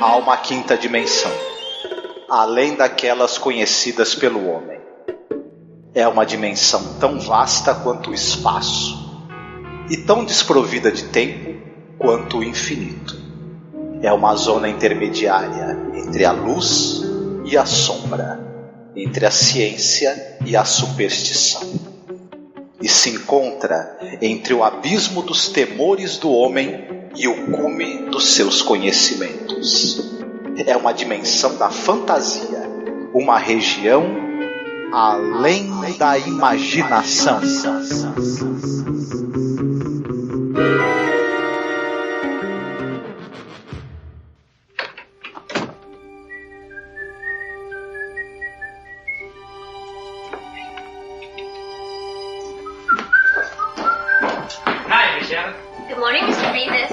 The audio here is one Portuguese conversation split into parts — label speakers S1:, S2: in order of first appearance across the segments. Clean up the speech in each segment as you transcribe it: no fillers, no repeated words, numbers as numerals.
S1: Há uma quinta dimensão, além daquelas conhecidas pelo homem. É uma dimensão tão vasta quanto o espaço, e tão desprovida de tempo quanto o infinito. É uma zona intermediária entre a luz e a sombra, entre a ciência e a superstição. E se encontra entre o abismo dos temores do homem e o cume dos seus conhecimentos. É uma dimensão da fantasia, uma região além da imaginação.
S2: Hi, Michelle.
S3: Good morning, Mr. Beavis.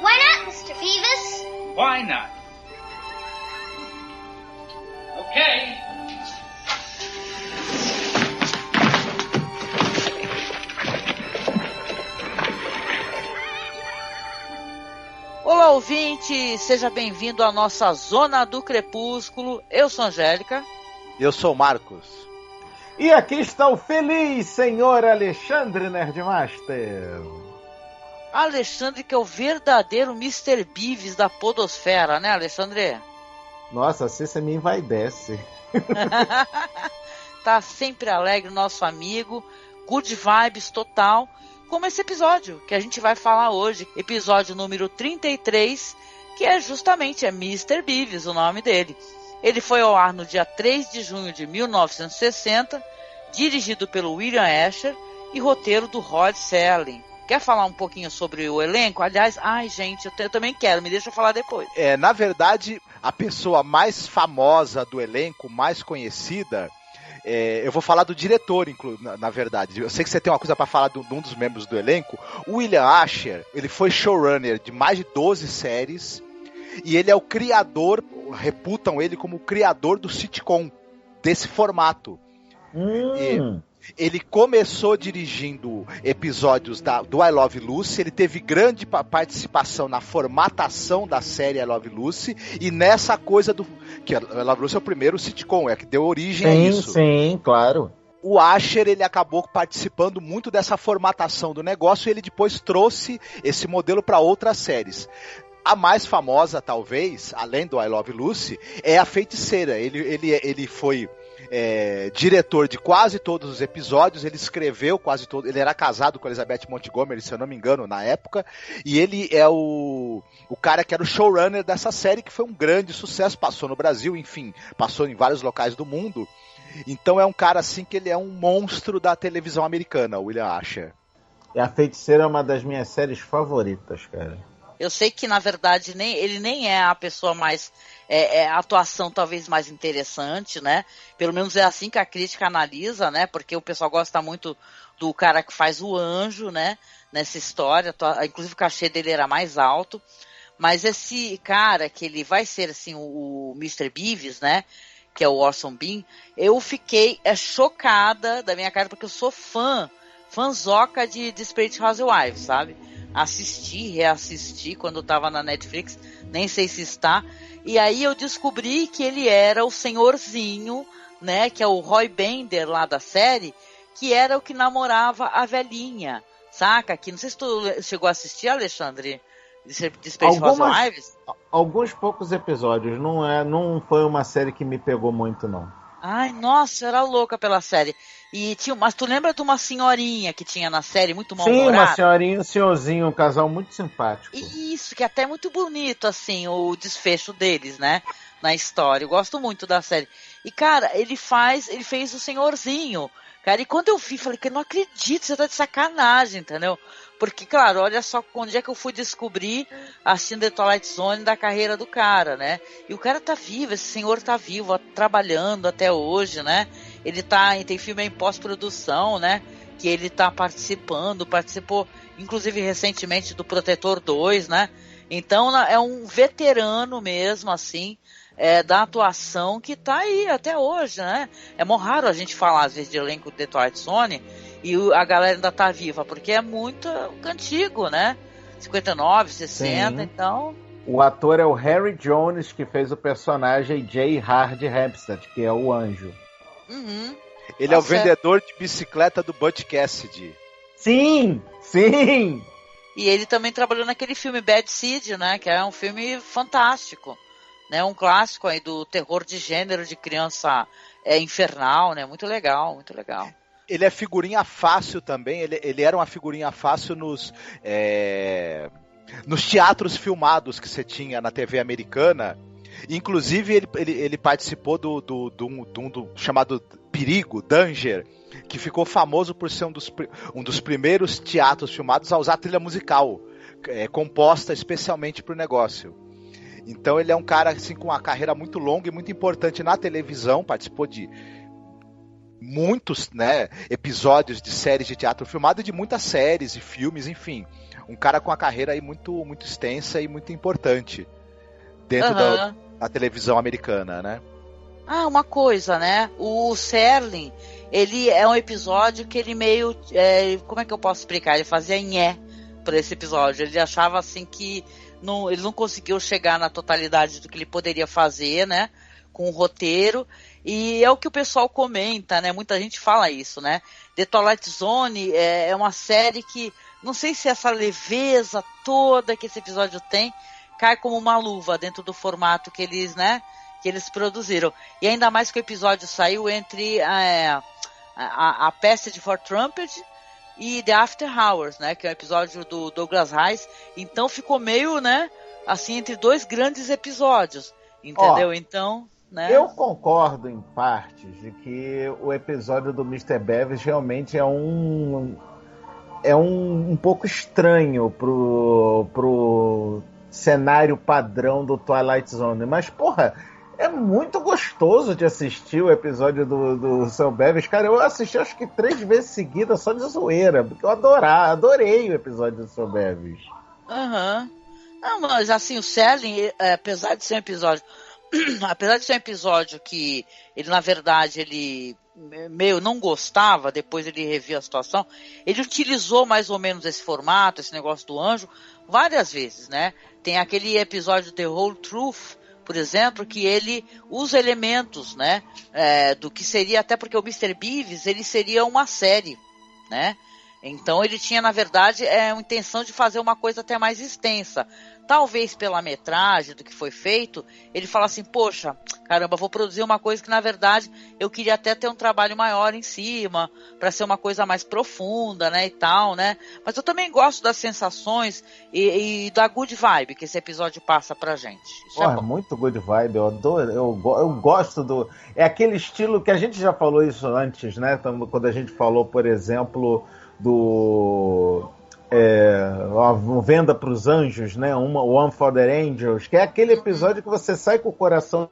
S3: Why not, Mr. Beavis?
S2: Why not? Okay.
S4: Olá, ouvinte! Seja bem-vindo à nossa Zona do Crepúsculo. Eu sou a Angélica.
S5: Eu sou o Marcos.
S6: E aqui está o feliz senhor Alexandre Nerdmaster.
S4: Alexandre, que é o verdadeiro Mr. Beavis da podosfera, né, Alexandre?
S6: Nossa, assim você me envaidece.
S4: Tá sempre alegre, nosso amigo. Good vibes total. Como esse episódio que a gente vai falar hoje. Episódio número 33, que é justamente Mr. Beavis, o nome dele. Ele foi ao ar no dia 3 de junho de 1960, dirigido pelo William Asher e roteiro do Rod Serling. Quer falar um pouquinho sobre o elenco? Aliás, gente, eu também quero, me deixa eu falar depois.
S5: Na verdade, a pessoa mais famosa do elenco, mais conhecida, eu vou falar do diretor, na verdade. Eu sei que você tem uma coisa para falar de um dos membros do elenco. O William Asher, ele foi showrunner de mais de 12 séries, e ele é o criador, reputam ele como o criador do sitcom, desse formato. Ele começou dirigindo episódios do I Love Lucy, ele teve grande participação na formatação da série I Love Lucy, e nessa coisa que I Love Lucy é o primeiro sitcom, que deu origem a isso.
S6: Sim, claro.
S5: O Asher, ele acabou participando muito dessa formatação do negócio, e ele depois trouxe esse modelo para outras séries. A mais famosa, talvez, além do I Love Lucy, é A Feiticeira. Ele foi diretor de quase todos os episódios, ele escreveu quase todos, ele era casado com Elizabeth Montgomery, se eu não me engano, na época, e ele é o cara que era o showrunner dessa série, que foi um grande sucesso, passou no Brasil, enfim, passou em vários locais do mundo. Então é um cara assim que ele é um monstro da televisão americana, o William Asher.
S6: E A Feiticeira é uma das minhas séries favoritas, cara.
S4: Eu sei que, na verdade, ele nem é a pessoa mais... a atuação talvez mais interessante, né? Pelo menos é assim que a crítica analisa, né? Porque o pessoal gosta muito do cara que faz o anjo, né? Nessa história. Inclusive o cachê dele era mais alto. Mas esse cara, que ele vai ser, assim, o Mr. Beavis, né? Que é o Orson Bean. Eu fiquei chocada da minha cara, porque eu sou fãzoca de Desperate Housewives, sabe? Assisti, reassisti quando estava na Netflix, nem sei se está. E aí eu descobri que ele era o senhorzinho, né, que é o Roy Bender lá da série, que era o que namorava a velhinha, saca? Que não sei se tu chegou a assistir, Alexandre, Desperate Housewives.
S6: Alguns poucos episódios, não foi uma série que me pegou muito, não.
S4: Ai, nossa, eu era louca pela série. Mas tu lembra de uma senhorinha que tinha na série, muito mal-humorada?
S6: Sim, uma senhorinha e um senhorzinho, um casal muito simpático.
S4: Isso, que é até muito bonito, assim, o desfecho deles, né? Na história. Eu gosto muito da série. E, cara, ele fez o senhorzinho. Cara, e quando eu vi, falei que eu não acredito, você tá de sacanagem, entendeu? Porque, claro, olha só onde é que eu fui descobrir, assistindo The Twilight Zone, da carreira do cara, né? E o cara tá vivo, esse senhor tá vivo, trabalhando até hoje, né? Ele tem filme em pós-produção, né? Que ele tá participou, inclusive, recentemente do Protetor 2, né? Então, é um veterano mesmo, assim, da atuação que tá aí até hoje, né? É mó raro a gente falar, às vezes, de elenco de The Twilight Zone e a galera ainda tá viva, porque é muito antigo, né? 59, 60,
S6: Sim.
S4: então...
S6: O ator é o Harry Jones, que fez o personagem J. Hardy Hempstead, que é o anjo.
S4: Uhum.
S5: Ele é o vendedor de bicicleta do Butch Cassidy.
S6: Sim! Sim!
S4: E ele também trabalhou naquele filme Bad Seed, né? Que é um filme fantástico, né? Um clássico aí do terror de gênero de criança infernal, né? Muito legal, muito legal.
S5: Ele é figurinha fácil também. Ele era uma figurinha fácil nos teatros filmados que você tinha na TV americana. Inclusive, ele participou do chamado Perigo, Danger, que ficou famoso por ser um dos primeiros teatros filmados a usar trilha musical, composta especialmente para o negócio. Então ele é um cara assim, com uma carreira muito longa e muito importante na televisão, participou de muitos, né, episódios de séries de teatro filmado e de muitas séries e filmes, enfim. Um cara com uma carreira aí muito, muito extensa e muito importante dentro da televisão americana, né?
S4: Ah, uma coisa, né? O Serling, ele é um episódio que ele meio... como é que eu posso explicar? Ele fazia nhé para esse episódio. Ele achava assim que ele não conseguiu chegar na totalidade do que ele poderia fazer, né? Com o roteiro. E é o que o pessoal comenta, né? Muita gente fala isso, né? The Twilight Zone é uma série que... Não sei se essa leveza toda que esse episódio tem cai como uma luva dentro do formato que eles, né? Que eles produziram. E ainda mais que o episódio saiu entre a Passage for Trumpet e The After Hours, né? Que é um episódio do Douglas Rice. Então ficou meio, né? Assim, entre dois grandes episódios. Entendeu? Então, né?
S6: Eu concordo em partes de que o episódio do Mr. Bevis realmente é um pouco estranho pro cenário padrão do Twilight Zone. Mas, porra, é muito gostoso de assistir o episódio do Seu Bevis. Cara, eu assisti acho que 3 vezes seguidas só de zoeira, porque eu adorei o episódio do Seu Bevis.
S4: Aham. Não, mas assim, o Serling, apesar de ser um episódio que ele, na verdade, ele meio não gostava, depois ele revia a situação, ele utilizou mais ou menos esse formato, esse negócio do anjo, várias vezes, né? Tem aquele episódio The Whole Truth, por exemplo, que ele usa elementos, né? Do que seria, até porque o Mr. Beavis, ele seria uma série, né? Então ele tinha, na verdade, uma intenção de fazer uma coisa até mais extensa. Talvez pela metragem do que foi feito, ele fala assim, poxa, caramba, vou produzir uma coisa que, na verdade, eu queria até ter um trabalho maior em cima, para ser uma coisa mais profunda, né, e tal, né? Mas eu também gosto das sensações e da good vibe que esse episódio passa pra gente. Isso é bom.
S6: Muito good vibe, eu adoro, eu gosto do... É aquele estilo que a gente já falou isso antes, né? Quando a gente falou, por exemplo, do... uma Venda para os Anjos, né? One for the Angels, que é aquele episódio que você sai com o coração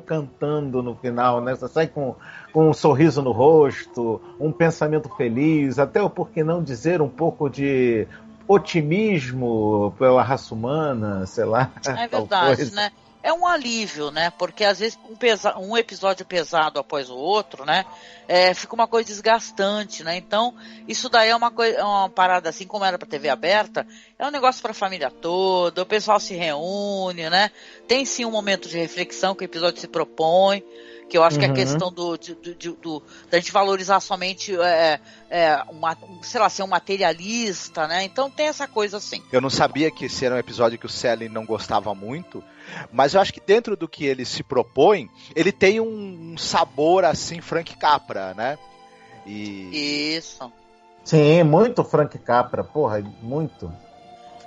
S6: cantando no final, né? Você sai com um sorriso no rosto, um pensamento feliz, até, por que não dizer, um pouco de otimismo pela raça humana, sei lá.
S4: É verdade, né? É um alívio, né? Porque às vezes um episódio pesado após o outro, né? Fica uma coisa desgastante, né? Então, isso daí é uma parada assim, como era pra TV aberta, é um negócio pra família toda, o pessoal se reúne, né? Tem sim um momento de reflexão que o episódio se propõe, que eu acho que a questão da gente valorizar somente ser um materialista, né? Então tem essa coisa assim.
S5: Eu não sabia que esse era um episódio que o Serling não gostava muito, mas eu acho que dentro do que ele se propõe, ele tem um sabor assim, Frank Capra, né?
S4: Isso.
S6: Sim, muito Frank Capra, porra, muito.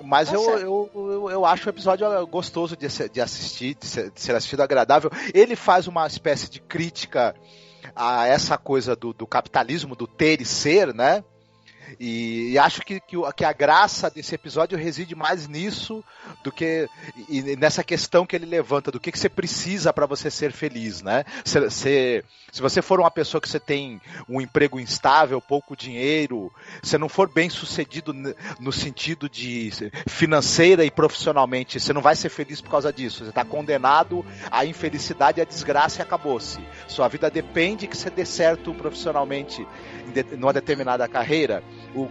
S5: Mas eu acho o episódio gostoso de assistir, de ser assistido, agradável. Ele faz uma espécie de crítica a essa coisa do capitalismo, do ter e ser, né? E acho que a graça desse episódio reside mais nisso do que nessa questão que ele levanta do que você precisa para você ser feliz, né? Se você for uma pessoa que você tem um emprego instável, pouco dinheiro, você não for bem sucedido no sentido de financeira e profissionalmente, você não vai ser feliz por causa disso. Você está condenado à infelicidade e à desgraça e acabou-se. Sua vida depende que você dê certo profissionalmente numa determinada carreira.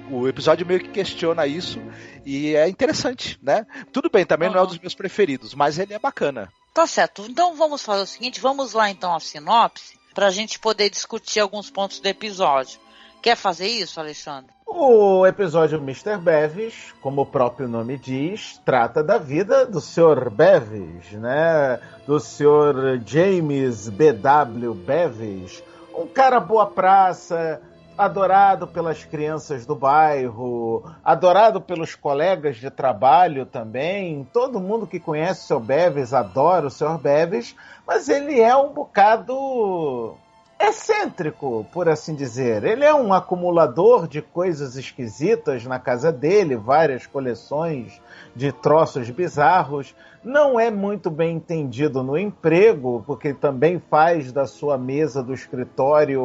S5: O episódio meio que questiona isso e é interessante, né? Tudo bem, também não é um dos meus preferidos, mas ele é bacana.
S4: Tá certo. Então vamos fazer o seguinte, vamos lá então a sinopse, pra gente poder discutir alguns pontos do episódio. Quer fazer isso, Alexandre?
S6: O episódio Mr. Bevis, como o próprio nome diz, trata da vida do Sr. Bevis, né? Do Sr. James B.W. Bevis, um cara boa praça, adorado pelas crianças do bairro, adorado pelos colegas de trabalho também. Todo mundo que conhece o Sr. Bevis adora o Sr. Bevis, mas ele é um bocado excêntrico, por assim dizer. Ele é um acumulador de coisas esquisitas na casa dele, várias coleções de troços bizarros. Não é muito bem entendido no emprego, porque também faz da sua mesa do escritório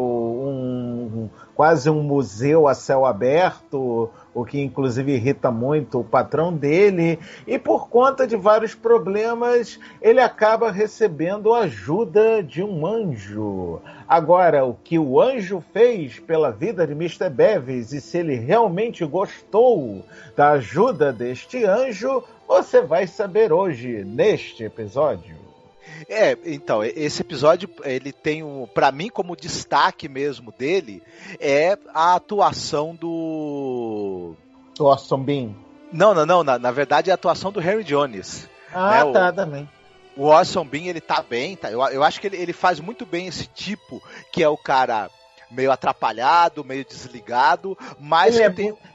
S6: quase um museu a céu aberto, o que inclusive irrita muito o patrão dele, e por conta de vários problemas, ele acaba recebendo ajuda de um anjo. Agora, o que o anjo fez pela vida de Mr. Bevis e se ele realmente gostou da ajuda deste anjo, você vai saber hoje, neste episódio.
S5: Então, esse episódio, ele tem, pra mim, como destaque mesmo dele, é a atuação do
S6: Orson Bean.
S5: Não, na verdade é a atuação do Henry Jones.
S6: Também.
S5: O Orson Bean, ele tá bem, tá? Eu acho que ele faz muito bem esse tipo, que é o cara meio atrapalhado, meio desligado, mas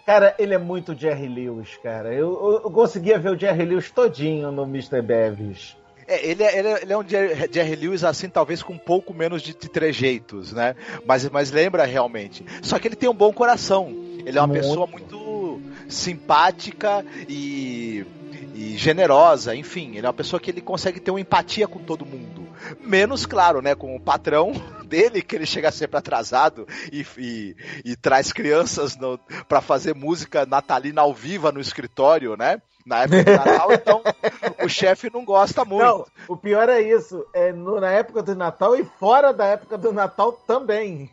S6: Cara, ele é muito Jerry Lewis, cara. Eu conseguia ver o Jerry Lewis todinho no Mr. Bevis.
S5: Ele é um Jerry Lewis, assim, talvez com um pouco menos de trejeitos, né? Mas lembra realmente. Só que ele tem um bom coração. Ele é uma pessoa muito simpática e generosa, enfim. Ele é uma pessoa que ele consegue ter uma empatia com todo mundo. Menos, claro, né, com o patrão dele, que ele chega sempre atrasado e traz crianças para fazer música natalina ao vivo no escritório, né? Na época do Natal, então o chefe não gosta muito.
S6: Não, o pior é isso, na época do Natal e fora da época do Natal também.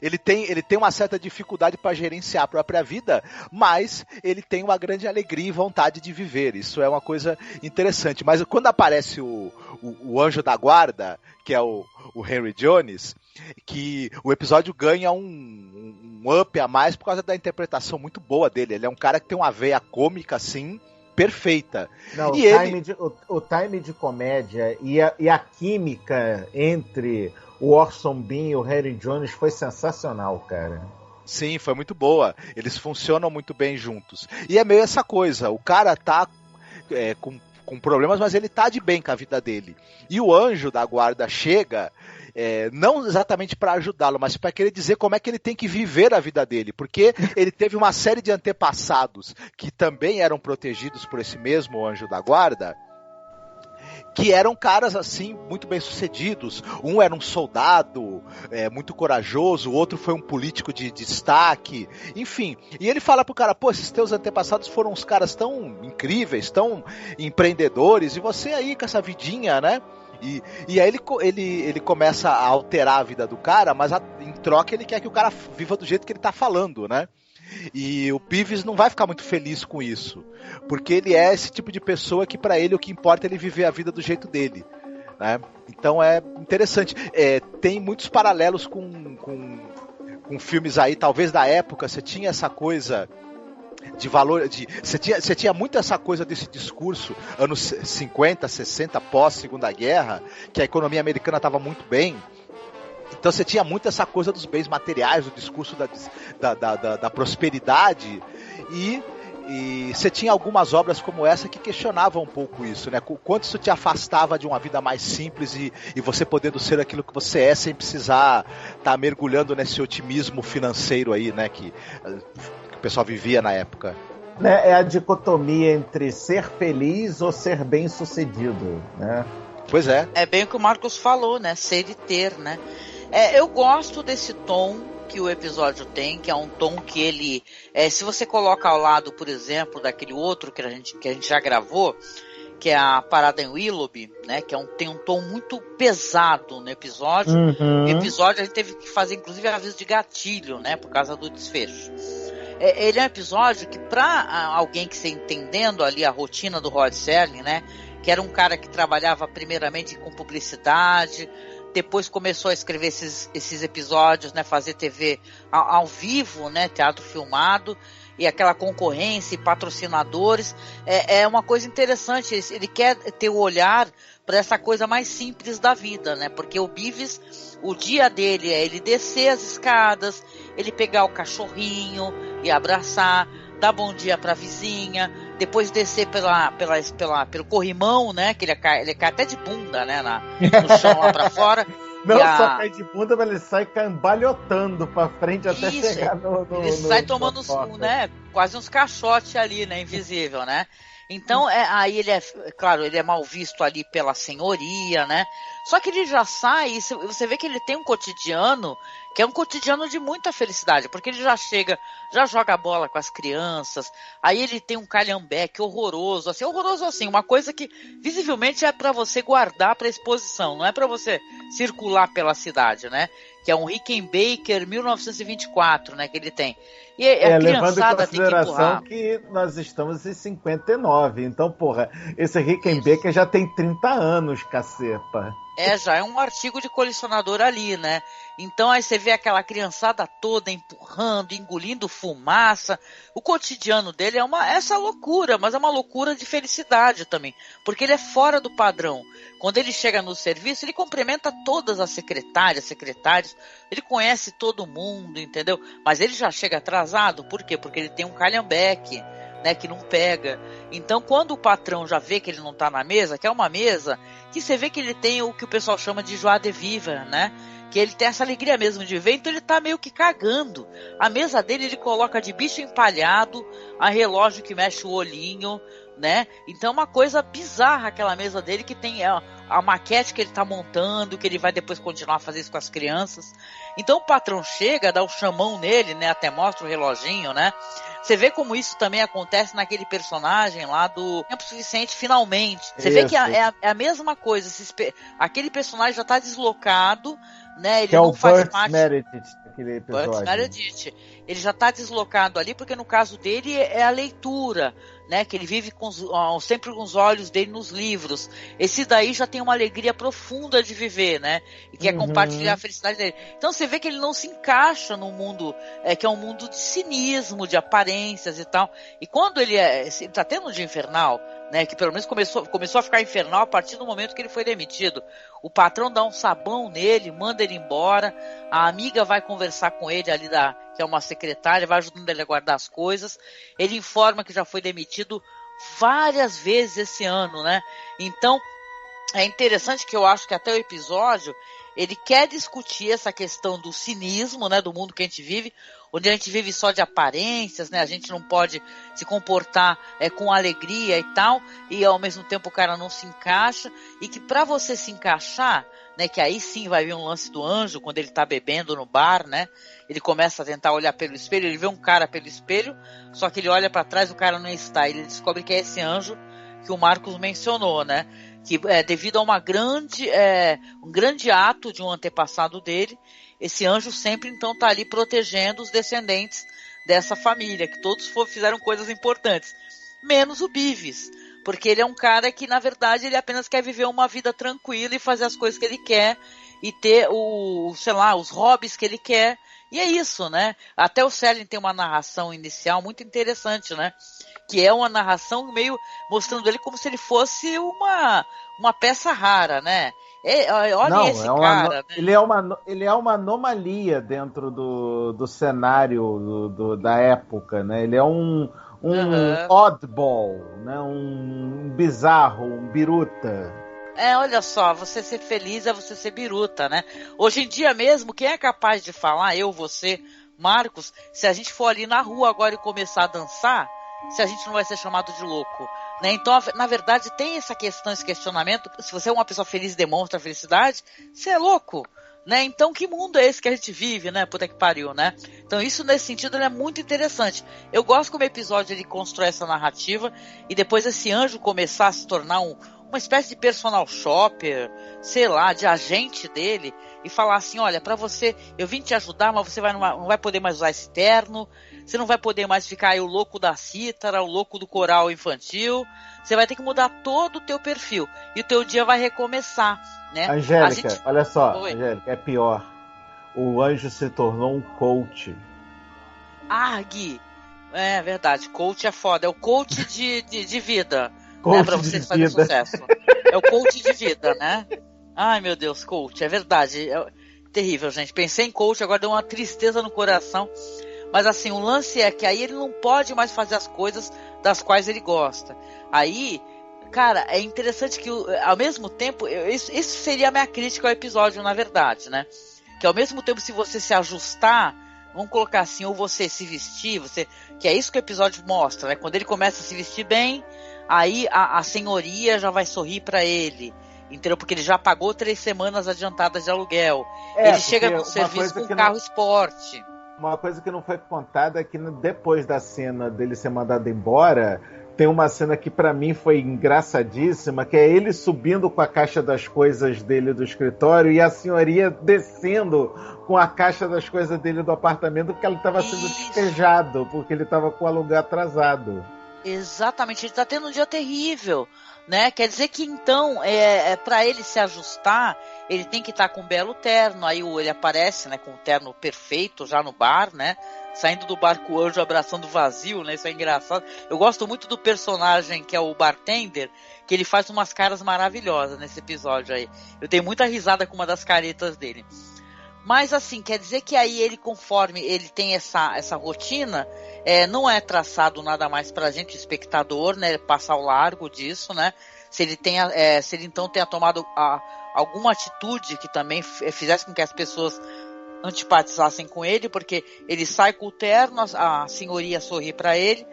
S5: Ele tem uma certa dificuldade para gerenciar a própria vida, mas ele tem uma grande alegria e vontade de viver. Isso é uma coisa interessante. Mas quando aparece o anjo da guarda, que é o Henry Jones, que o episódio ganha um up a mais por causa da interpretação muito boa dele. Ele é um cara que tem uma veia cômica, assim, perfeita.
S6: Não, o time de comédia e a química entre o Orson Bean e o Henry Jones foi sensacional, cara.
S5: Sim, foi muito boa. Eles funcionam muito bem juntos. E é meio essa coisa, o cara tá com problemas, mas ele tá de bem com a vida dele. E o anjo da guarda chega, não exatamente para ajudá-lo, mas para querer dizer como é que ele tem que viver a vida dele, porque ele teve uma série de antepassados que também eram protegidos por esse mesmo anjo da guarda, que eram caras, assim, muito bem-sucedidos. Um era um soldado muito corajoso, o outro foi um político de destaque, enfim. E ele fala pro cara, pô, esses teus antepassados foram uns caras tão incríveis, tão empreendedores, e você aí com essa vidinha, né? E aí ele começa a alterar a vida do cara, mas em troca ele quer que o cara viva do jeito que ele tá falando, né? E o Beavis não vai ficar muito feliz com isso, porque ele é esse tipo de pessoa que pra ele o que importa é ele viver a vida do jeito dele, né? Então é interessante. Tem muitos paralelos com filmes aí, talvez da época. Você tinha essa coisa de valor, você tinha muito essa coisa desse discurso anos 50, 60, pós Segunda Guerra, que a economia americana estava muito bem. Então você tinha muito essa coisa dos bens materiais, o discurso da prosperidade, e você tinha algumas obras como essa que questionavam um pouco isso, né? O quanto isso te afastava de uma vida mais simples e você podendo ser aquilo que você é sem precisar estar mergulhando nesse otimismo financeiro aí, né? Que o pessoal vivia na época.
S6: É a dicotomia entre ser feliz ou ser bem-sucedido, né?
S5: Pois é.
S4: É bem o que o Marcos falou, né? Ser e ter, né? Eu gosto desse tom que o episódio tem, que é um tom que ele... se você coloca ao lado, por exemplo, daquele outro que a gente já gravou, que é a parada em Willoughby, né? Que tem um tom muito pesado no episódio.
S6: Uhum.
S4: O episódio a gente teve que fazer, inclusive, aviso de gatilho, né? Por causa do desfecho. Ele é um episódio que, para alguém que está entendendo ali a rotina do Rod Serling, né? Que era um cara que trabalhava primeiramente com publicidade, depois começou a escrever esses episódios, né? Fazer TV ao vivo, né? Teatro filmado. E aquela concorrência e patrocinadores, é uma coisa interessante. Ele quer ter o olhar para essa coisa mais simples da vida, né? Porque o Beavis, o dia dele é ele descer as escadas, ele pegar o cachorrinho e abraçar, dar bom dia para a vizinha, depois descer pelo corrimão, né? Que ele cai até de bunda, né? No chão lá para fora.
S6: Não só cai de bunda, mas ele sai cambalhotando pra frente até chegar no...
S4: Ele sai tomando, né, quase uns caixotes ali, né, invisível, né? Então, aí ele claro, ele é mal visto ali pela senhoria, né? Só que ele já sai, você vê que ele tem um cotidiano, que é um cotidiano de muita felicidade, porque ele já chega, já joga bola com as crianças, aí ele tem um calhambeque horroroso assim, uma coisa que visivelmente é para você guardar para exposição, não é para você circular pela cidade, né? Que é um Rickenbacker 1924, né, que ele tem. E a
S6: levando em
S4: criançada tem que
S6: consideração
S4: empurrar.
S6: que nós estamos em 59, então, porra, esse Rickenbacker já tem 30 anos, caceta.
S4: Já é um artigo de colecionador ali, né? Então aí você vê aquela criançada toda empurrando, engolindo fumaça. O cotidiano dele é essa loucura, mas é uma loucura de felicidade também, porque ele é fora do padrão. Quando ele chega no serviço, ele cumprimenta todas as secretários, ele conhece todo mundo, entendeu? Mas ele já chega atrasado, por quê? Porque ele tem um calhambeque, né, que não pega. Então, quando o patrão já vê que ele não está na mesa, que é uma mesa que você vê que ele tem o que o pessoal chama de joie de vivre, né? Que ele tem essa alegria mesmo de ver, então ele tá meio que cagando. A mesa dele ele coloca de bicho empalhado, a relógio que mexe o olhinho, né? Então é uma coisa bizarra aquela mesa dele, que tem a maquete que ele tá montando, que ele vai depois continuar a fazer isso com as crianças. Então o patrão chega, dá o chamão nele, né? Até mostra o reloginho, né? Você vê como isso também acontece naquele personagem lá do Tempo Suficiente, Finalmente. Você vê que é a mesma coisa. Aquele personagem já tá deslocado, né? Ele
S6: que é
S4: não
S6: o
S4: faz
S6: Burt
S4: parte...
S6: Meredith, aquele episódio.
S4: Burt Meredith. Ele já está deslocado ali, porque no caso dele é a leitura, né? Que ele vive sempre com os olhos dele nos livros. Esse daí já tem uma alegria profunda de viver, né? E quer compartilhar a felicidade dele. Então você vê que ele não se encaixa num mundo que é um mundo de cinismo, de aparências e tal. E quando ele está tendo um dia infernal, né? Que pelo menos começou a ficar infernal a partir do momento que ele foi demitido. O patrão dá um sabão nele, manda ele embora. A amiga vai conversar com ele ali, que é uma secretária, vai ajudando ele a guardar as coisas. Ele informa que já foi demitido várias vezes esse ano, né? Então, é interessante que eu acho que até o episódio, ele quer discutir essa questão do cinismo, né? Do mundo que a gente vive, onde a gente vive só de aparências, né? A gente não pode se comportar com alegria e tal, e ao mesmo tempo o cara não se encaixa, e que para você se encaixar, né, que aí sim vai vir um lance do anjo, quando ele tá bebendo no bar, né, ele começa a tentar olhar pelo espelho, ele vê um cara pelo espelho, só que ele olha para trás, o cara não está, ele descobre que é esse anjo que o Marcos mencionou, né, que devido a um grande ato de um antepassado dele, esse anjo sempre então tá ali protegendo os descendentes dessa família, que todos fizeram coisas importantes, menos o Beavis, porque ele é um cara que, na verdade, ele apenas quer viver uma vida tranquila e fazer as coisas que ele quer e ter os hobbies que ele quer. E é isso, né? Até o Serling tem uma narração inicial muito interessante, né? Que é uma narração meio mostrando ele como se ele fosse uma peça rara, né? Olha esse cara. Né?
S6: Ele é uma anomalia dentro do cenário da época, né? Ele é um oddball, né? Um bizarro, um biruta.
S4: Olha só, você ser feliz é você ser biruta, né? Hoje em dia mesmo, quem é capaz de falar, eu, você, Marcos, se a gente for ali na rua agora e começar a dançar, se a gente não vai ser chamado de louco, né? Então, na verdade, tem essa questão, esse questionamento. Se você é uma pessoa feliz e demonstra felicidade, você é louco, né? Então, que mundo é esse que a gente vive, né? Puta que pariu, né? Então, isso nesse sentido ele é muito interessante. Eu gosto como o episódio ele constrói essa narrativa e depois esse anjo começar a se tornar uma espécie de personal shopper, sei lá, de agente dele, e falar assim, olha, pra você, eu vim te ajudar, mas você não vai poder mais usar esse terno, você não vai poder mais ficar aí o louco da cítara, o louco do coral infantil, você vai ter que mudar todo o teu perfil, e o teu dia vai recomeçar, né?
S6: Angélica, olha só,
S4: Oi.
S6: Angélica, é pior. O anjo se tornou um coach.
S4: Ah, Gui, é verdade, coach é foda, é o coach de vida.
S6: Coach
S4: né, pra você
S6: de
S4: fazer
S6: vida.
S4: sucesso. É o coach de vida, né? Ai, meu Deus, coach, é verdade. É terrível, gente. Pensei em coach, agora deu uma tristeza no coração. Mas assim, o lance é que aí ele não pode mais fazer as coisas das quais ele gosta. Aí, cara, é interessante que ao mesmo tempo, isso seria a minha crítica ao episódio, na verdade, né? Que ao mesmo tempo, se você se ajustar, vamos colocar assim, ou você se vestir, que é isso que o episódio mostra, né? Quando ele começa a se vestir bem, aí a senhoria já vai sorrir pra ele, entendeu? Porque ele já pagou 3 semanas adiantadas de aluguel. Ele chega no serviço com carro esporte.
S6: Uma coisa que não foi contada é que depois da cena dele ser mandado embora, tem uma cena que pra mim foi engraçadíssima, que é ele subindo com a caixa das coisas dele do escritório e a senhoria descendo com a caixa das coisas dele do apartamento, porque ela estava sendo despejado, porque ele estava com o aluguel atrasado.
S4: Exatamente, ele está tendo um dia terrível, né? Quer dizer que então, para ele se ajustar, ele tem que estar com um belo terno. Aí ele aparece, né, com um terno perfeito já no bar, né? Saindo do bar com o anjo abraçando o vazio, né? Isso é engraçado. Eu gosto muito do personagem que é o bartender, que ele faz umas caras maravilhosas nesse episódio aí. Eu tenho muita risada com uma das caretas dele. Mas assim, quer dizer que aí ele, conforme ele tem essa rotina, não é traçado nada mais pra gente, espectador, né, passar ao largo disso, né, se ele então tenha tomado alguma atitude que também fizesse com que as pessoas antipatizassem com ele, porque ele sai com o terno, a senhoria sorri pra ele,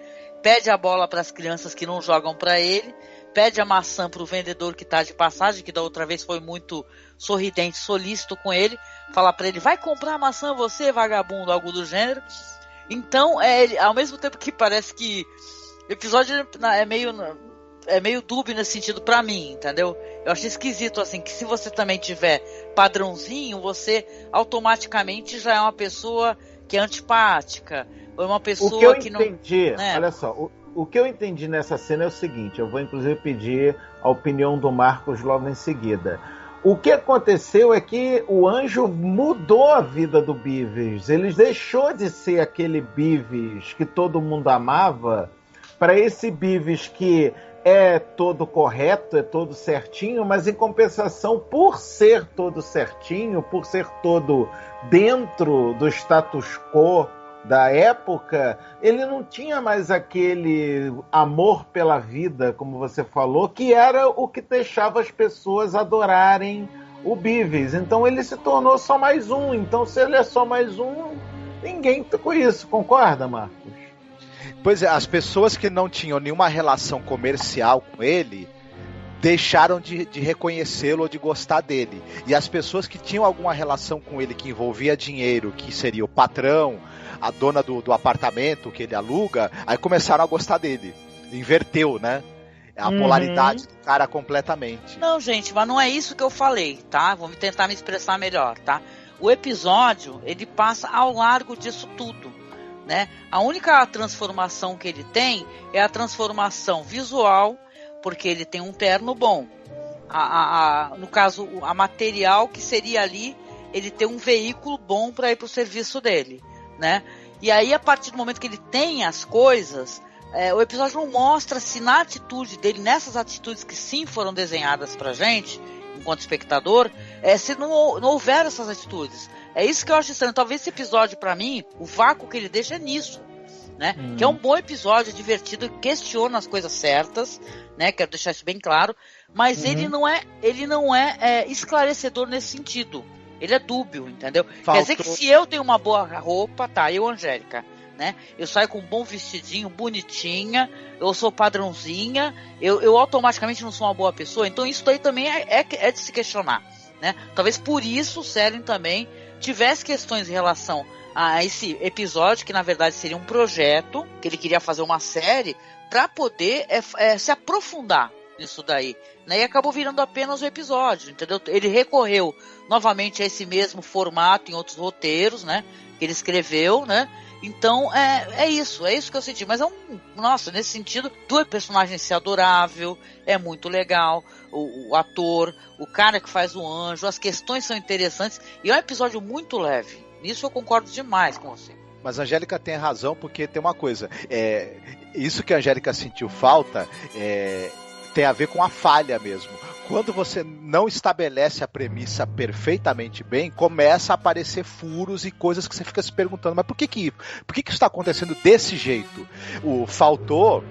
S4: pede a bola para as crianças que não jogam pra ele, pede a maçã pro vendedor que tá de passagem, que da outra vez foi muito sorridente, solícito com ele, falar pra ele, vai comprar maçã você, vagabundo, algo do gênero. Então, ao mesmo tempo que parece que o episódio é meio dúbio nesse sentido pra mim, entendeu? Eu achei esquisito, assim, que se você também tiver padrãozinho, você automaticamente já é uma pessoa que é antipática, ou é uma pessoa que não... Né?
S6: Olha só, o que eu entendi nessa cena é o seguinte, eu vou inclusive pedir a opinião do Marcos logo em seguida. O que aconteceu é que o anjo mudou a vida do Beavis. Ele deixou de ser aquele Beavis que todo mundo amava para esse Beavis que é todo correto, é todo certinho, mas em compensação, por ser todo certinho, por ser todo dentro do status quo da época, ele não tinha mais aquele amor pela vida, como você falou, que era o que deixava as pessoas adorarem o Beavis. Então ele se tornou só mais um. Então se ele é só mais um, ninguém tá com isso. Concorda, Marcos?
S5: Pois é, as pessoas que não tinham nenhuma relação comercial com ele deixaram de reconhecê-lo ou de gostar dele. E as pessoas que tinham alguma relação com ele que envolvia dinheiro, que seria o patrão, a dona do apartamento que ele aluga, aí começaram a gostar dele. Inverteu, né? A polaridade do cara completamente.
S4: Não, gente, mas não é isso que eu falei, tá? Vou tentar me expressar melhor, tá? O episódio, ele passa ao largo disso tudo, né? A única transformação que ele tem é a transformação visual, porque ele tem um terno bom. No caso, a material que seria ali, ele tem um veículo bom para ir para o serviço dele, né? E aí, a partir do momento que ele tem as coisas, o episódio não mostra se na atitude dele, nessas atitudes que sim foram desenhadas pra gente, enquanto espectador, se não houver essas atitudes. É isso que eu acho estranho. Talvez esse episódio, pra mim, o vácuo que ele deixa é nisso, né? Que é um bom episódio, divertido, questiona as coisas certas, né? Quero deixar isso bem claro, mas ele não é esclarecedor nesse sentido. Ele é dúbio, entendeu? Quer dizer que se eu tenho uma boa roupa, tá, eu, Angélica, né? Eu saio com um bom vestidinho, bonitinha, eu sou padrãozinha, eu automaticamente não sou uma boa pessoa, então isso daí também é de se questionar, né? Talvez por isso o Serling também tivesse questões em relação a esse episódio, que na verdade seria um projeto, que ele queria fazer uma série para poder se aprofundar nisso daí, né? E acabou virando apenas um episódio, entendeu? Ele recorreu novamente a esse mesmo formato em outros roteiros, né? Que ele escreveu, né? Então é isso que eu senti. Mas nossa, nesse sentido, do personagem ser adorável, é muito legal. O ator, o cara que faz o anjo, as questões são interessantes e é um episódio muito leve. Nisso eu concordo demais com você.
S5: Mas a Angélica tem razão, porque tem uma coisa, isso que a Angélica sentiu falta tem a ver com a falha mesmo. Quando você não estabelece a premissa perfeitamente bem, começa a aparecer furos e coisas que você fica se perguntando, mas por que isso está acontecendo desse jeito? Faltou...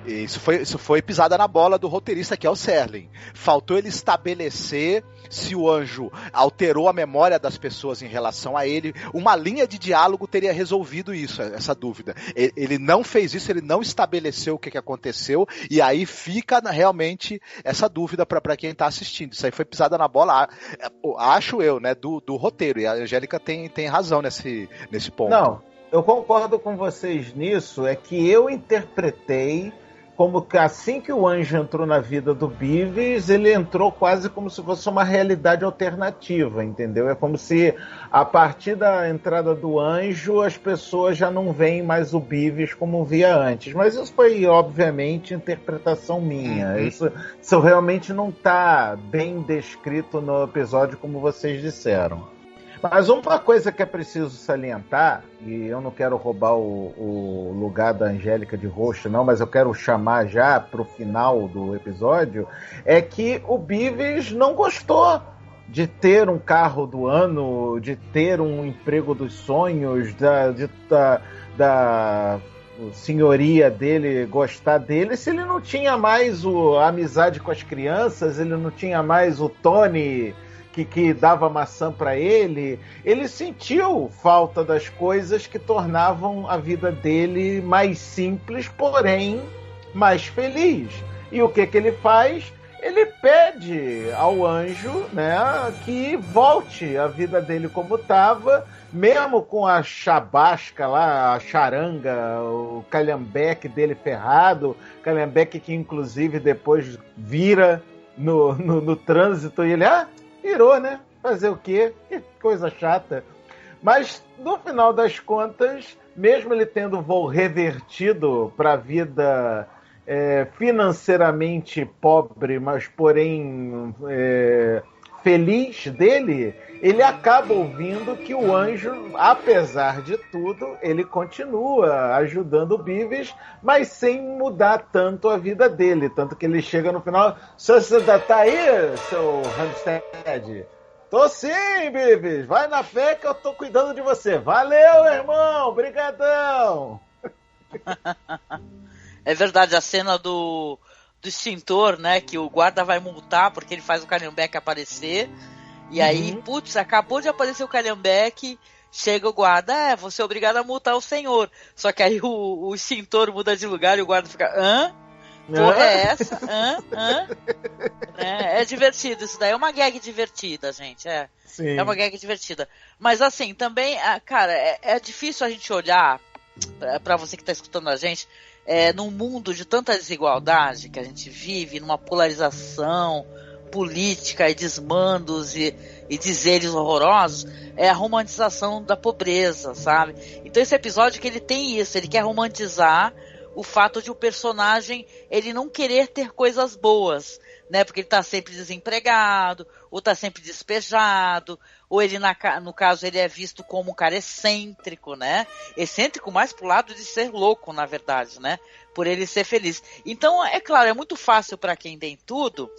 S5: Isso foi pisada na bola do roteirista, que é o Serling. Faltou ele estabelecer se o anjo alterou a memória das pessoas em relação a ele. Uma linha de diálogo teria resolvido isso, essa dúvida. Ele não fez isso, ele não estabeleceu o que aconteceu, e aí fica realmente essa dúvida para quem está assistindo. Isso aí foi pisada na bola, acho eu, né, do roteiro. E a Angélica tem razão nesse ponto.
S6: Não, eu concordo com vocês nisso, é que eu interpretei como que assim que o anjo entrou na vida do Beavis, ele entrou quase como se fosse uma realidade alternativa, entendeu? É como se a partir da entrada do anjo as pessoas já não veem mais o Beavis como via antes. Mas isso foi, obviamente, interpretação minha.
S5: Uhum.
S6: Isso realmente não está bem descrito no episódio como vocês disseram. Mas uma coisa que é preciso salientar, e eu não quero roubar o lugar da Angélica de roxo, não, mas eu quero chamar já para o final do episódio, é que o Beavis não gostou de ter um carro do ano, de ter um emprego dos sonhos, da senhoria dele gostar dele, se ele não tinha mais a amizade com as crianças, ele não tinha mais o Tony... Que dava maçã para ele sentiu falta das coisas que tornavam a vida dele mais simples, porém mais feliz. E o que ele faz? Ele pede ao anjo, né, que volte a vida dele como estava, mesmo com a chabasca lá, a charanga, o calhambeque dele ferrado, calhambeque que inclusive depois vira no trânsito e ele... virou, né? Fazer o quê? Que coisa chata. Mas, no final das contas, mesmo ele tendo revertido para a vida financeiramente pobre, mas porém feliz dele, ele acaba ouvindo que o anjo, apesar de tudo, ele continua ajudando o Beavis, mas sem mudar tanto a vida dele. Tanto que ele chega no final, você ainda tá aí, seu Hamstead? Tô sim, Beavis, vai na fé que eu tô cuidando de você. Valeu, irmão, brigadão.
S4: É verdade, a cena do extintor, né, que o guarda vai multar porque ele faz o calhambeque aparecer. E aí, putz, acabou de aparecer o calhambeque, chega o guarda, você é obrigado a multar o senhor. Só que aí o extintor muda de lugar e o guarda fica, hã? Porra é essa? É divertido isso daí, é uma gag divertida, gente,
S6: Sim.
S4: É uma gag divertida. Mas assim, também, cara, é difícil a gente olhar, pra você que tá escutando a gente, num mundo de tanta desigualdade que a gente vive, numa polarização política e desmandos e dizeres horrorosos, é a romantização da pobreza, sabe? Então esse episódio que ele tem isso, ele quer romantizar o fato de o personagem ele não querer ter coisas boas, né? Porque ele tá sempre desempregado, ou tá sempre despejado, ou ele, no caso, ele é visto como um cara excêntrico, né? Excêntrico mais pro lado de ser louco, na verdade, né? Por ele ser feliz. Então, é claro, é muito fácil para quem tem tudo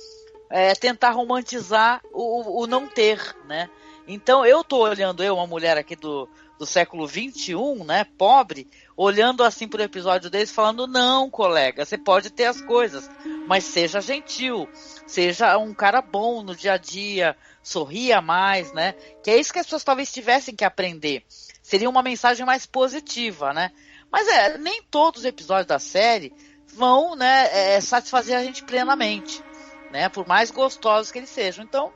S4: tentar romantizar o não ter, né? Então, eu tô olhando, uma mulher aqui do século XXI, né, pobre, olhando assim pro episódio deles, falando, não, colega, você pode ter as coisas, mas seja gentil, seja um cara bom no dia a dia, sorria mais, né? Que é isso que as pessoas talvez tivessem que aprender. Seria uma mensagem mais positiva, né? Mas nem todos os episódios da série vão, né, satisfazer a gente plenamente, né? Por mais gostosos que eles sejam. Então,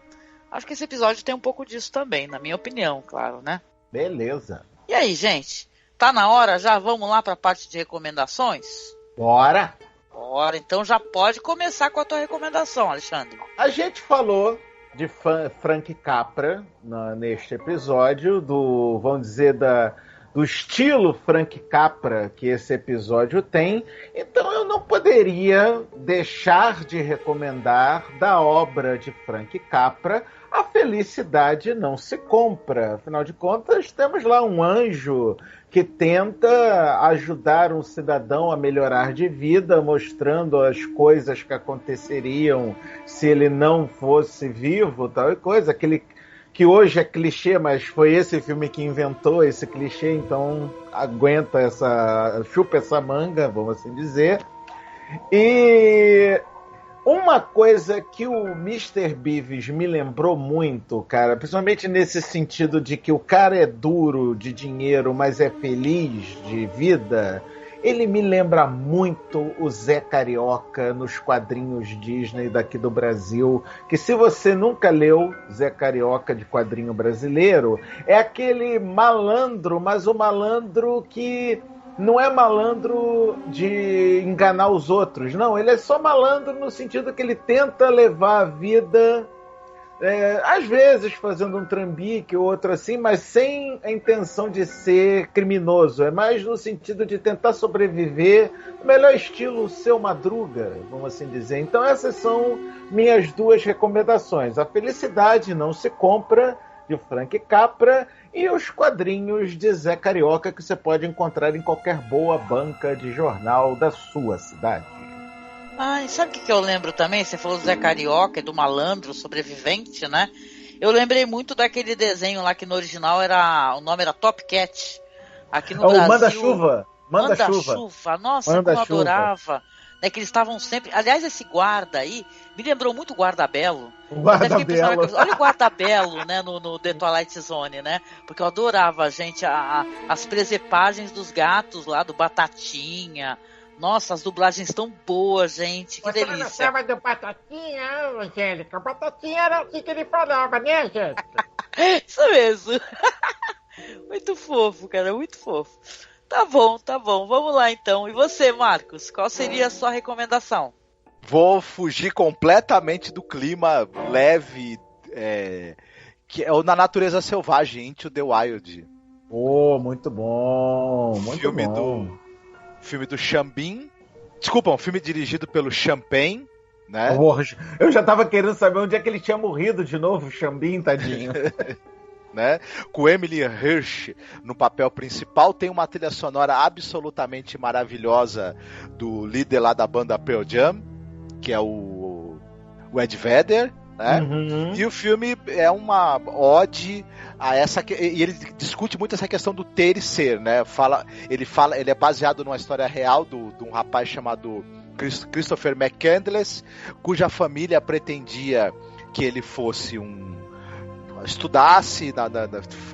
S4: Acho que esse episódio tem um pouco disso também, na minha opinião, claro, né?
S6: Beleza.
S4: E aí, gente? Tá na hora? Já vamos lá para a parte de recomendações?
S6: Bora!
S4: Bora, então já pode começar com a tua recomendação, Alexandre.
S6: A gente falou de Frank Capra neste episódio, vamos dizer, do estilo Frank Capra que esse episódio tem, então eu não poderia deixar de recomendar da obra de Frank Capra A Felicidade Não Se Compra. Afinal de contas, temos lá um anjo que tenta ajudar um cidadão a melhorar de vida, mostrando as coisas que aconteceriam se ele não fosse vivo, tal e coisa. Aquele que hoje é clichê, mas foi esse filme que inventou esse clichê, então chupa essa manga, vamos assim dizer. E uma coisa que o Mr. Beavis me lembrou muito, cara, principalmente nesse sentido de que o cara é duro de dinheiro, mas é feliz de vida, ele me lembra muito o Zé Carioca nos quadrinhos Disney daqui do Brasil, que se você nunca leu Zé Carioca de quadrinho brasileiro, é aquele malandro, mas o malandro que não é malandro de enganar os outros, não, ele é só malandro no sentido que ele tenta levar a vida, às vezes fazendo um trambique ou outro assim, mas sem a intenção de ser criminoso, é mais no sentido de tentar sobreviver, no melhor estilo Seu Madruga, vamos assim dizer. Então essas são minhas duas recomendações: A Felicidade Não Se Compra, de Frank Capra, e os quadrinhos de Zé Carioca, que você pode encontrar em qualquer boa banca de jornal da sua cidade.
S4: Ah, e sabe o que eu lembro também? Você falou do Zé Carioca e do malandro sobrevivente, né? Eu lembrei muito daquele desenho lá que no original o nome era Top Cat. Aqui no Brasil...
S6: Manda-chuva.
S4: Manda-chuva. Nossa, como eu adorava. Né, que eles estavam sempre... Aliás, esse guarda aí me lembrou muito o Guarda-Belo.
S6: O Guarda-Belo.
S4: Olha o Guarda-Belo, né, no The Twilight Zone, né? Porque eu adorava, gente, as presepagens dos gatos lá, do Batatinha. Nossa, as dublagens tão boas, gente. Que delícia.
S7: Você não gostava do Batatinha, Angélica? Batatinha era assim que ele falava, né, gente?
S4: Isso mesmo. Muito fofo, cara, muito fofo. Tá bom. Vamos lá, então. E você, Marcos? Qual seria a sua recomendação?
S5: Vou fugir completamente do clima leve, que é o Na Natureza Selvagem, Into the Wild.
S6: Muito bom. Muito bom.
S5: Filme do Xambin. Desculpa, um filme dirigido pelo Champagne, né?
S6: Eu já tava querendo saber onde é que ele tinha morrido de novo, o Xambin, tadinho.
S5: Né? Com Emily Hirsch no papel principal, tem uma trilha sonora absolutamente maravilhosa do líder lá da banda Pearl Jam, que é o Ed Vedder, né?
S6: Uhum.
S5: E o filme é uma ode a essa, e ele discute muito essa questão do ter e ser, né? Ele é baseado numa história real de um rapaz chamado Christopher McCandless, cuja família pretendia que ele fosse estudasse,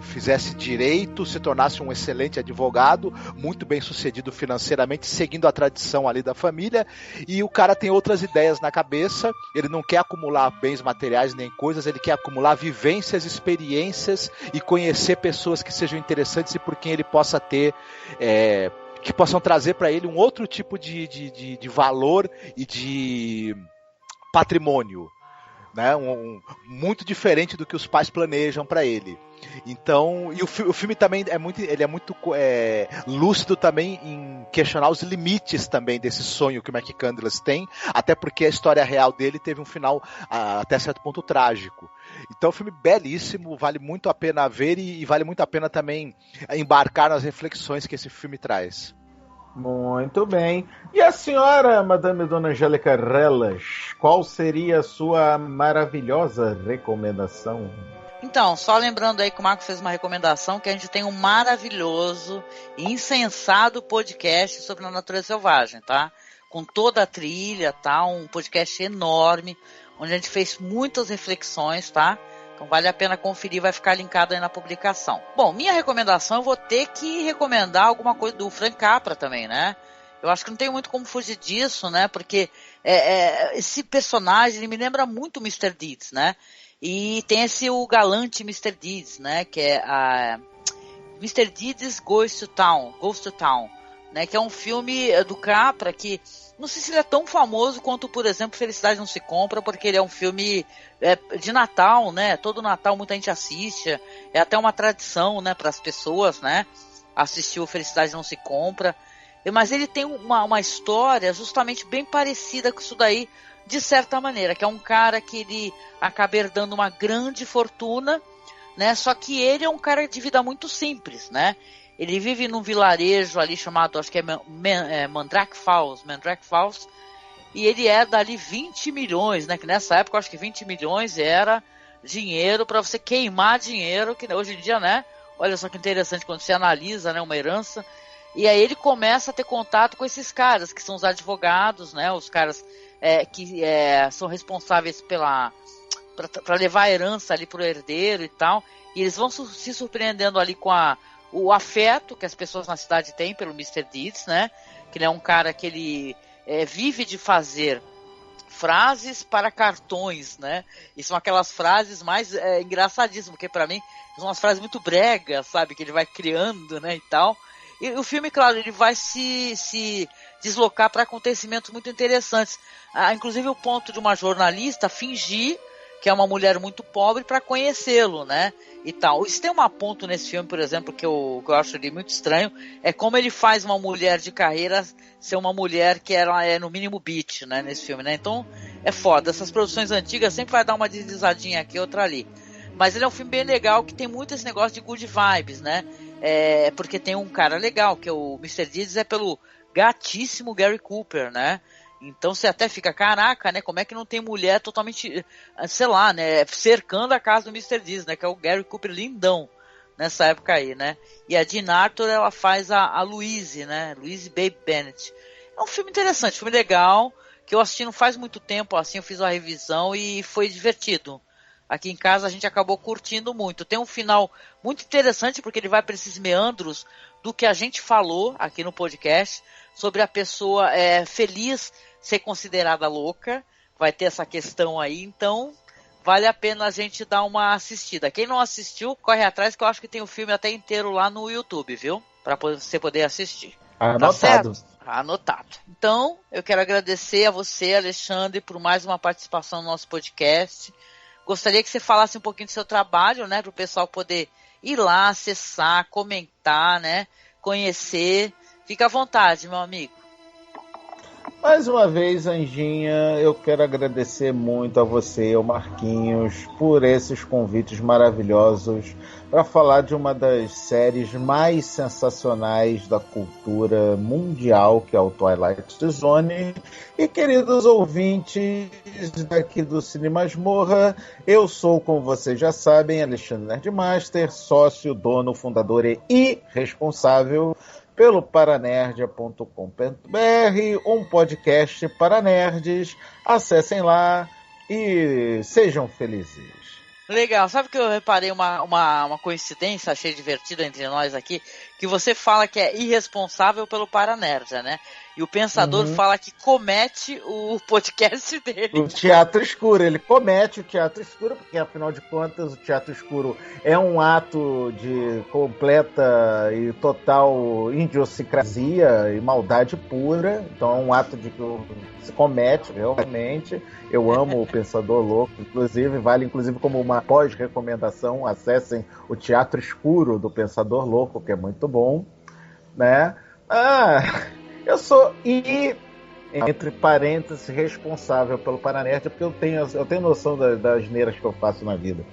S5: fizesse direito, se tornasse um excelente advogado, muito bem sucedido financeiramente, seguindo a tradição ali da família, e o cara tem outras ideias na cabeça, ele não quer acumular bens materiais nem coisas, ele quer acumular vivências, experiências e conhecer pessoas que sejam interessantes e por quem ele possa ter, que possam trazer para ele um outro tipo de valor e de patrimônio, né? Muito diferente do que os pais planejam para ele. Então, e o filme também é muito lúcido também em questionar os limites também desse sonho que o McCandless tem, até porque a história real dele teve um final até certo ponto trágico. Então, é um filme belíssimo, vale muito a pena ver e vale muito a pena também embarcar nas reflexões que esse filme traz.
S6: Muito bem. E a senhora, Madame Dona Angélica Relas, qual seria a sua maravilhosa recomendação?
S4: Então, só lembrando aí que o Marcos fez uma recomendação, que a gente tem um maravilhoso e insensado podcast sobre a natureza selvagem, tá? Com toda a trilha, tá? Um podcast enorme, onde a gente fez muitas reflexões, tá? Então vale a pena conferir, vai ficar linkado aí na publicação. Bom, minha recomendação, eu vou ter que recomendar alguma coisa do Frank Capra também, né? Eu acho que não tem muito como fugir disso, né? Porque esse personagem, ele me lembra muito o Mr. Deeds, né? E tem o galante Mr. Deeds, né? Que é a Mr. Deeds Goes to Town, né? Que é um filme do Capra que não sei se ele é tão famoso quanto, por exemplo, Felicidade Não Se Compra, porque ele é um filme de Natal, né? Todo Natal muita gente assiste, é até uma tradição, né, para as pessoas, né? Assistir o Felicidade Não Se Compra. Mas ele tem uma história justamente bem parecida com isso daí, de certa maneira, que é um cara que ele acaba herdando uma grande fortuna, né? Só que ele é um cara de vida muito simples, né? Ele vive num vilarejo ali chamado, acho que é Mandrake Falls, e ele herda ali 20 milhões, né? Que nessa época eu acho que 20 milhões era dinheiro para você queimar dinheiro, que hoje em dia, né? Olha só que interessante quando você analisa, né, uma herança. E aí ele começa a ter contato com esses caras, que são os advogados, né? Os caras que são responsáveis para levar a herança ali pro herdeiro e tal. E eles vão se surpreendendo ali com o afeto que as pessoas na cidade têm pelo Mr. Deeds, né? Que ele é um cara que ele vive de fazer frases para cartões, né? E são aquelas frases mais engraçadíssimas, porque para mim são umas frases muito bregas, sabe? Que ele vai criando, né, e tal. E o filme, claro, ele vai se deslocar para acontecimentos muito interessantes. Inclusive o ponto de uma jornalista fingir que é uma mulher muito pobre para conhecê-lo, né? E tal. Isso tem um ponto nesse filme, por exemplo, que eu acho ele muito estranho, é como ele faz uma mulher de carreira ser uma mulher que ela é no mínimo bitch, né, nesse filme, né? Então é foda. Essas produções antigas sempre vai dar uma deslizadinha aqui, outra ali. Mas ele é um filme bem legal, que tem muito esse negócio de good vibes, né? Porque tem um cara legal, que é o Mr. Deeds, é pelo gatíssimo Gary Cooper, né? Então você até fica, caraca, né? Como é que não tem mulher totalmente, sei lá, né? Cercando a casa do Mr. Deeds, né? Que é o Gary Cooper lindão nessa época aí, né? E a Jean Arthur, ela faz a Louise, né? Louise Babe Bennett. É um filme interessante, filme legal, que eu assisti não faz muito tempo, assim, eu fiz uma revisão e foi divertido. Aqui em casa a gente acabou curtindo muito. Tem um final muito interessante, porque ele vai para esses meandros do que a gente falou aqui no podcast, sobre a pessoa feliz ser considerada louca. Vai ter essa questão aí, então vale a pena a gente dar uma assistida. Quem não assistiu, corre atrás, que eu acho que tem o filme até inteiro lá no YouTube, viu? Para você poder assistir.
S6: Anotado.
S4: Tá certo? Anotado. Então, eu quero agradecer a você, Alexandre, por mais uma participação no nosso podcast. Gostaria que você falasse um pouquinho do seu trabalho, né, para o pessoal poder ir lá, acessar, comentar, né, conhecer. Fica à vontade, meu amigo.
S6: Mais uma vez, Anjinha, eu quero agradecer muito a você, ao Marquinhos, por esses convites maravilhosos para falar de uma das séries mais sensacionais da cultura mundial, que é o Twilight Zone. E, queridos ouvintes daqui do Cine Masmorra, eu sou, como vocês já sabem, Alexandre Nerdmaster, sócio, dono, fundador e responsável pelo paranerdia.com.br, um podcast para nerds. Acessem lá e sejam felizes.
S4: Legal, sabe que eu reparei uma coincidência, achei divertida entre nós aqui, que você fala que é irresponsável pelo Paranerdia, né? E o Pensador fala que comete o podcast dele.
S6: O Teatro Escuro, ele comete o Teatro Escuro, porque afinal de contas o Teatro Escuro é um ato de completa e total idiosincrasia e maldade pura, então é um ato de que se comete realmente. Eu amo o Pensador Louco, inclusive, vale inclusive como uma pós-recomendação, acessem o Teatro Escuro do Pensador Louco, que é muito bom, né? Eu sou, entre parênteses, responsável pelo Paranerd, porque eu tenho noção das neiras que eu faço na vida.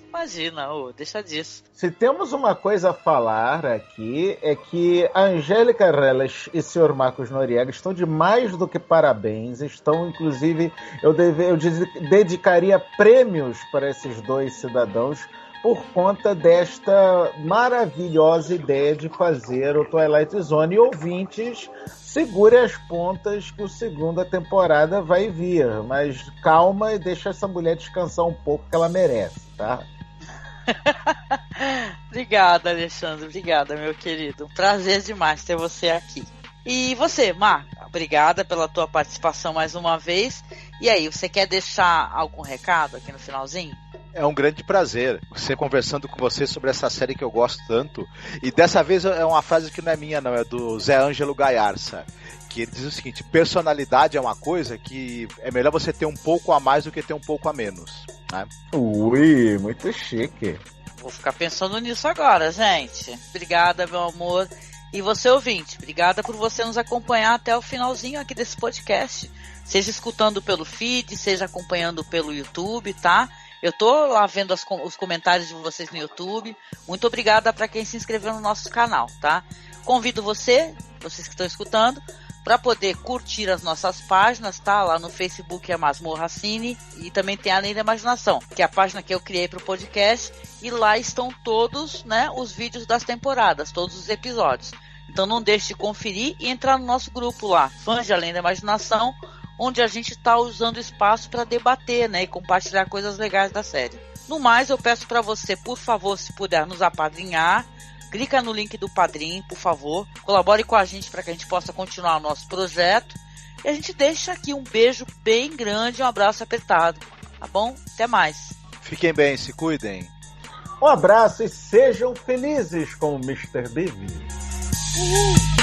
S4: Imagina, deixa disso.
S6: Se temos uma coisa a falar aqui, é que a Angélica Reles e o Sr. Marcos Noriega estão de mais do que parabéns. Estão, inclusive, eu dedicaria prêmios para esses dois cidadãos por conta desta maravilhosa ideia de fazer o Twilight Zone. E ouvintes, segure as pontas que a segunda temporada vai vir. Mas calma e deixa essa mulher descansar um pouco, que ela merece, tá?
S4: Obrigada, Alexandre. Obrigada, meu querido. Um prazer demais ter você aqui. E você, Obrigada pela tua participação mais uma vez. E aí, você quer deixar algum recado aqui no finalzinho?
S5: É um grande prazer ser conversando com você sobre essa série que eu gosto tanto. E dessa vez é uma frase que não é minha, não, é do Zé Ângelo Gaiarsa, que ele diz o seguinte: personalidade é uma coisa que é melhor você ter um pouco a mais do que ter um pouco a menos, né?
S6: Ui, muito chique.
S4: Vou ficar pensando nisso agora, gente. Obrigada, meu amor. E você, ouvinte, obrigada por você nos acompanhar até o finalzinho aqui desse podcast. Seja escutando pelo feed, seja acompanhando pelo YouTube, tá? Eu tô lá vendo os comentários de vocês no YouTube. Muito obrigada para quem se inscreveu no nosso canal, tá? Convido vocês que estão escutando, para poder curtir as nossas páginas, tá? Lá no Facebook é Masmorra Cine, e também tem Além da Imaginação, que é a página que eu criei para o podcast, e lá estão todos, né, os vídeos das temporadas, todos os episódios. Então não deixe de conferir e entrar no nosso grupo lá, Fãs de Além da Imaginação, onde a gente está usando espaço para debater, né, e compartilhar coisas legais da série. No mais, eu peço para você, por favor, se puder nos apadrinhar, clica no link do Padrim, por favor, colabore com a gente para que a gente possa continuar o nosso projeto, e a gente deixa aqui um beijo bem grande, um abraço apertado, tá bom? Até mais.
S5: Fiquem bem, se cuidem.
S6: Um abraço e sejam felizes com o Mr. Beavis.
S4: Uhul.